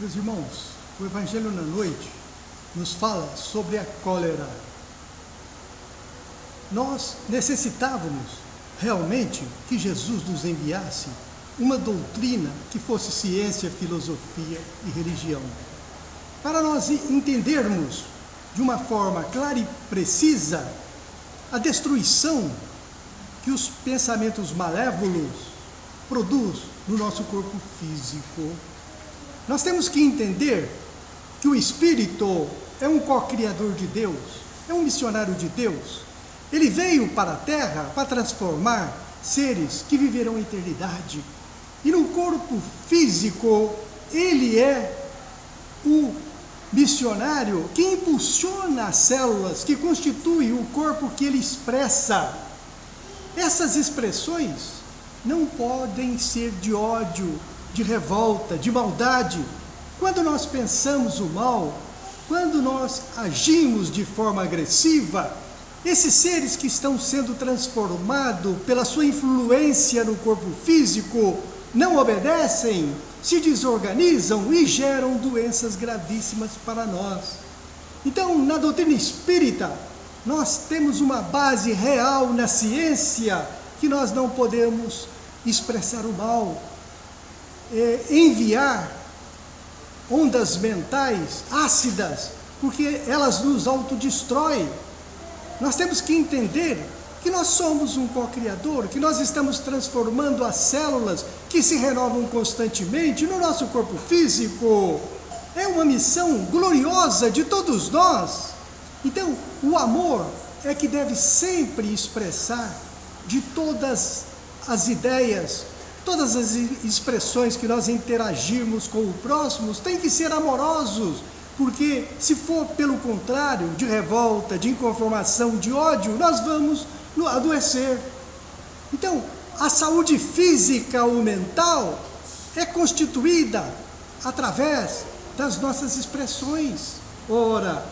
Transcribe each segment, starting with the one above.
Meus irmãos, o Evangelho na noite nos fala sobre a cólera. Nós necessitávamos realmente que Jesus nos enviasse uma doutrina que fosse ciência, filosofia e religião, para nós entendermos de uma forma clara e precisa a destruição que os pensamentos malévolos produzem no nosso corpo físico. Nós temos que entender que o Espírito é um co-criador de Deus, é um missionário de Deus. Ele veio para a Terra para transformar seres que viverão a eternidade. E no corpo físico, ele é o missionário que impulsiona as células que constituem o corpo que ele expressa. Essas expressões não podem ser de ódio, de revolta, de maldade. Quando nós pensamos o mal, quando nós agimos de forma agressiva, esses seres que estão sendo transformados pela sua influência no corpo físico não obedecem, se desorganizam e geram doenças gravíssimas para nós. Então, na doutrina espírita, nós temos uma base real na ciência que nós não podemos expressar o mal, enviar ondas mentais ácidas, porque elas nos autodestroem. Nós temos que entender que nós somos um co-criador, que nós estamos transformando as células que se renovam constantemente no nosso corpo físico. É uma missão gloriosa de todos nós. Então, o amor é que deve sempre expressar de todas as ideias, todas as expressões que nós interagirmos com o próximo, tem que ser amorosos. Porque se for pelo contrário, de revolta, de inconformação, de ódio, nós vamos adoecer. Então, a saúde física ou mental é constituída através das nossas expressões. Ora,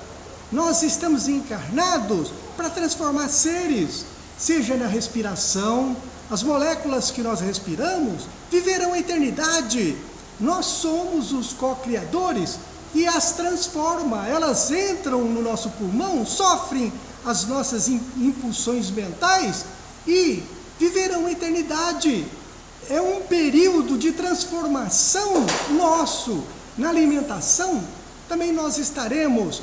nós estamos encarnados para transformar seres, seja na respiração, as moléculas que nós respiramos viverão a eternidade. Nós somos os co-criadores e as transforma, elas entram no nosso pulmão, sofrem as nossas impulsões mentais e viverão a eternidade. É um período de transformação nosso. Na alimentação, também nós estaremos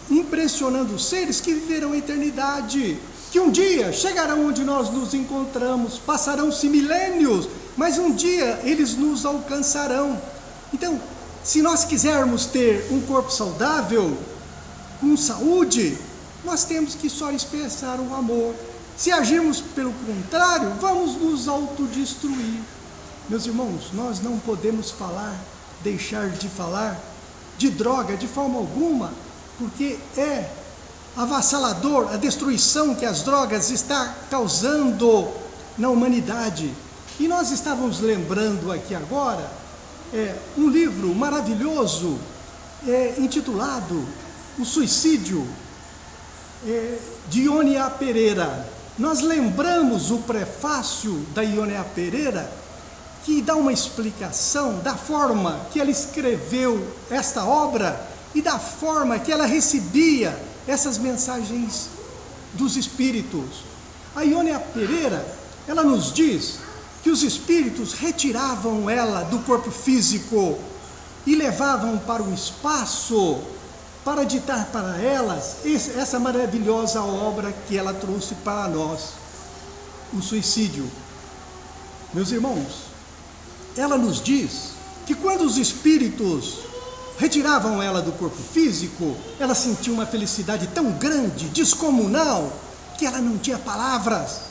impressionando os seres que viverão a eternidade, que um dia chegarão onde nós nos encontramos, passarão-se milênios, mas um dia eles nos alcançarão. Então, se nós quisermos ter um corpo saudável, com saúde, nós temos que só expressar o amor. Se agirmos pelo contrário, vamos nos autodestruir. Meus irmãos, nós não podemos deixar de falar de droga de forma alguma, porque é avassalador a destruição que as drogas estão causando na humanidade. E nós estávamos lembrando aqui agora um livro maravilhoso intitulado O Suicídio, de Ionia Pereira. Nós lembramos o prefácio da Ionia Pereira, que dá uma explicação da forma que ela escreveu esta obra e da forma que ela recebia essas mensagens dos espíritos. A Ionia Pereira, ela nos diz que os espíritos retiravam ela do corpo físico e levavam para o espaço para ditar para elas essa maravilhosa obra que ela trouxe para nós, o suicídio. Meus irmãos, ela nos diz que quando os espíritos retiravam ela do corpo físico, ela sentia uma felicidade tão grande, descomunal, que ela não tinha palavras.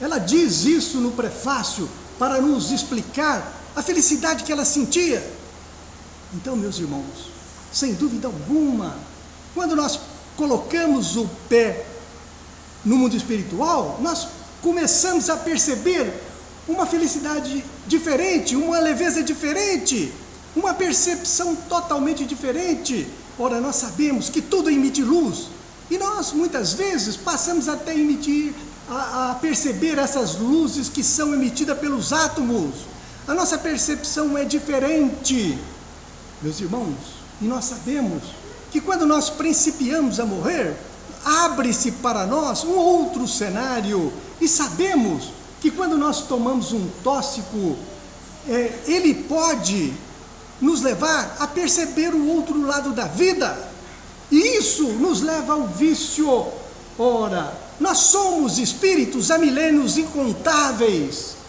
Ela diz isso no prefácio para nos explicar a felicidade que ela sentia. Então, meus irmãos, sem dúvida alguma, quando nós colocamos o pé no mundo espiritual, nós começamos a perceber uma felicidade diferente, uma leveza diferente, uma percepção totalmente diferente. Ora, nós sabemos que tudo emite luz, e nós muitas vezes passamos até a perceber essas luzes que são emitidas pelos átomos. A nossa percepção é diferente. Meus irmãos, e nós sabemos que quando nós principiamos a morrer, abre-se para nós um outro cenário, e sabemos que quando nós tomamos um tóxico, ele pode nos levar a perceber o outro lado da vida, e isso nos leva ao vício. Ora, nós somos espíritos há milênios incontáveis.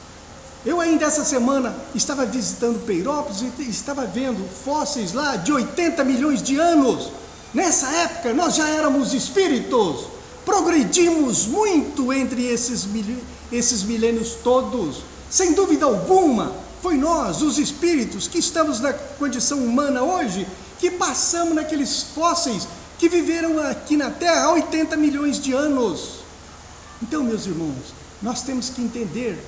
Eu ainda essa semana estava visitando Peirópolis e estava vendo fósseis lá de 80 milhões de anos. Nessa época nós já éramos espíritos, progredimos muito entre esses milênios todos. Sem dúvida alguma, foi nós, os espíritos, que estamos na condição humana hoje, que passamos naqueles fósseis que viveram aqui na Terra há 80 milhões de anos. Então, meus irmãos, nós temos que entender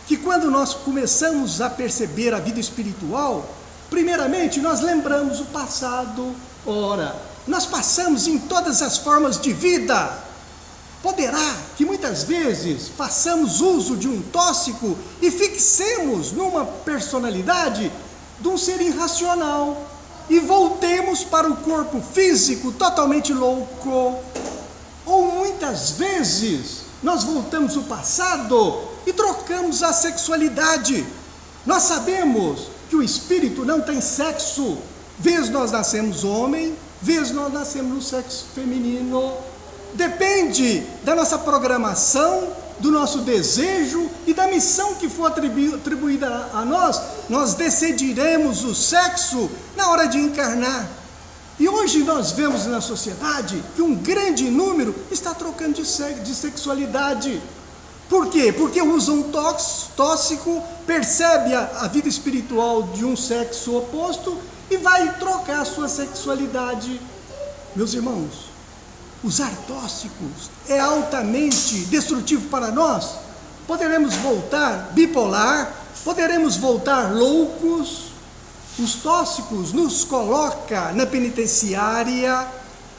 que quando nós começamos a perceber a vida espiritual, primeiramente nós lembramos o passado. Ora, nós passamos em todas as formas de vida. Poderá que muitas vezes façamos uso de um tóxico e fixemos numa personalidade de um ser irracional e voltemos para o corpo físico totalmente louco. Ou muitas vezes nós voltamos ao passado e trocamos a sexualidade. Nós sabemos que o espírito não tem sexo. Vez nós nascemos homem, vez nós nascemos no sexo feminino. Depende da nossa programação, do nosso desejo e da missão que for atribuída a nós. Nós decidiremos o sexo na hora de encarnar. E hoje nós vemos na sociedade que um grande número está trocando de sexualidade. Por quê? Porque usa um tóxico, percebe a vida espiritual de um sexo oposto e vai trocar a sua sexualidade. Meus irmãos, usar tóxicos é altamente destrutivo para nós. Poderemos voltar bipolar, poderemos voltar loucos. Os tóxicos nos coloca na penitenciária,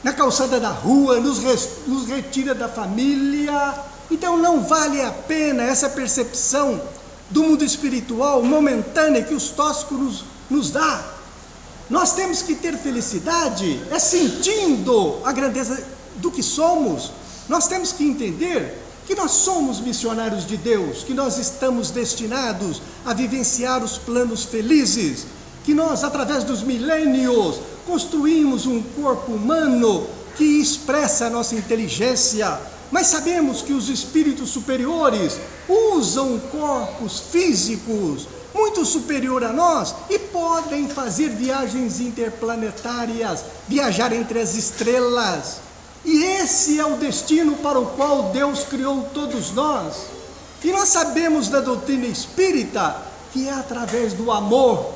na calçada da rua, nos retira da família. Então não vale a pena essa percepção do mundo espiritual momentânea que os tóxicos nos dá. Nós temos que ter felicidade, sentindo a grandeza do que somos. Nós temos que entender que nós somos missionários de Deus, que nós estamos destinados a vivenciar os planos felizes, que nós, através dos milênios, construímos um corpo humano que expressa a nossa inteligência, mas sabemos que os espíritos superiores usam corpos físicos muito superior a nós e podem fazer viagens interplanetárias, viajar entre as estrelas. E esse é o destino para o qual Deus criou todos nós. E nós sabemos da doutrina espírita que é através do amor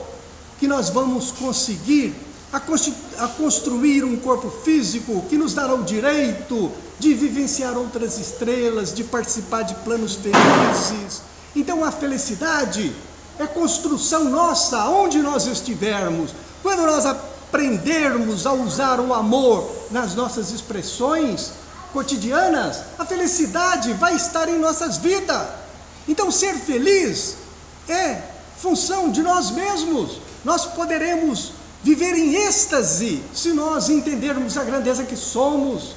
que nós vamos conseguir a construir um corpo físico que nos dará o direito de vivenciar outras estrelas, de participar de planos felizes. Então a felicidade é construção nossa, onde nós estivermos. Quando nós aprendermos a usar o amor nas nossas expressões cotidianas, a felicidade vai estar em nossas vidas. Então ser feliz é função de nós mesmos. Nós poderemos viver em êxtase se nós entendermos a grandeza que somos,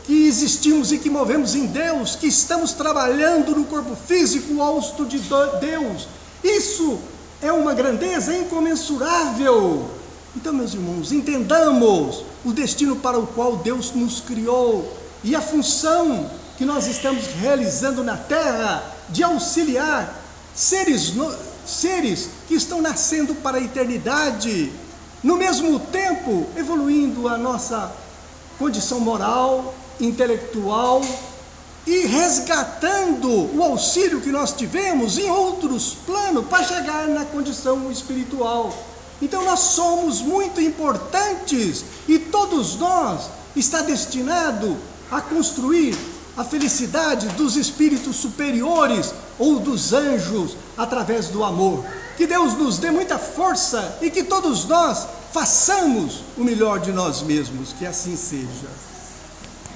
que existimos e que movemos em Deus, que estamos trabalhando no corpo físico hausto de Deus. Isso é uma grandeza incomensurável. Então, meus irmãos, entendamos o destino para o qual Deus nos criou e a função que nós estamos realizando na Terra de auxiliar seres que estão nascendo para a eternidade, no mesmo tempo evoluindo a nossa condição moral, intelectual e resgatando o auxílio que nós tivemos em outros planos para chegar na condição espiritual. Então nós somos muito importantes e todos nós está destinado a construir a felicidade dos espíritos superiores ou dos anjos através do amor. Que Deus nos dê muita força e que todos nós façamos o melhor de nós mesmos, que assim seja.